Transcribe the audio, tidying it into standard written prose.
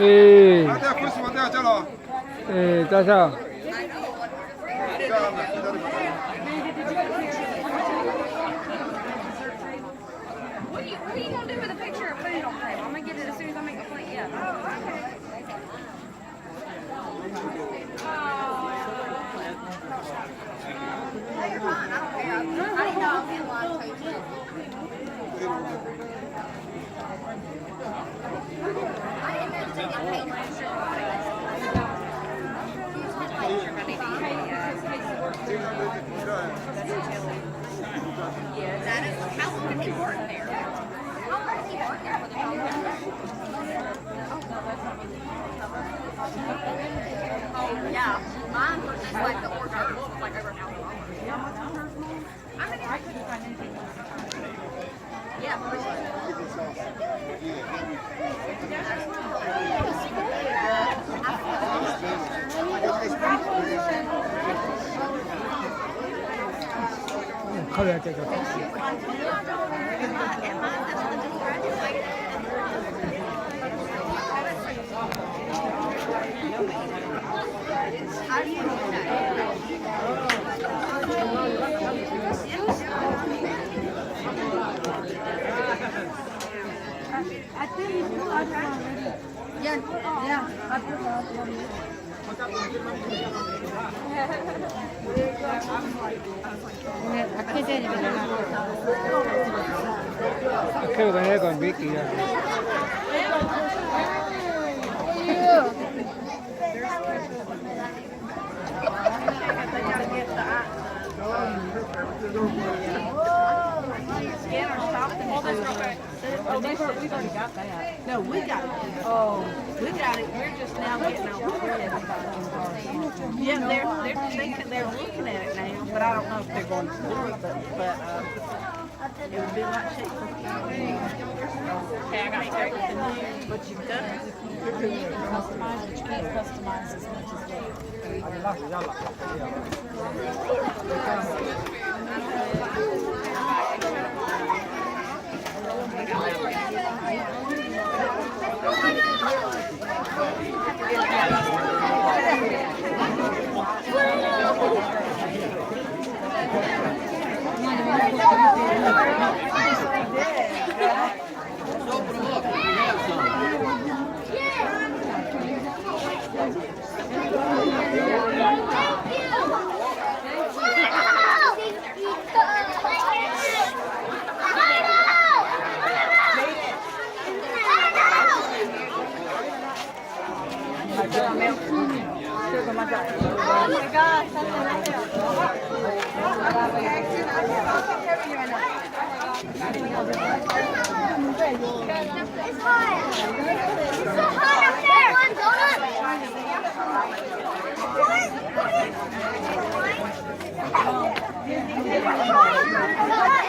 예. 내가 그수 못 내왔잖아. 예, 자자. What are you gonna do with the picture and put it on frame? I'm gonna get it as soon as I make the plate. Yeah. Oh, okay. No, you're fine. I don't care. I didn't know I was in live coaching. I didn't know that they didn't pay for extra. That is, how long did he work there? How long did he work there with the Oh, yeah. Mine was just like the hors d'oeuvres, like over $1,000. I mean, I couldn't find anything. Yeah, 카메라 찍어. I think he's still out there already. Yeah, I 아케가 내가 몇 개야. No, we got it. Oh, we got it. We're just now getting over it. Yeah, they're thinking they're looking at it now, but I don't know if they're going to do it. But it would be like cheaper. Okay, I got everything here, but you've done it. You can customize, but you can't customize as much as that. It's hot. It's so hot up there. What?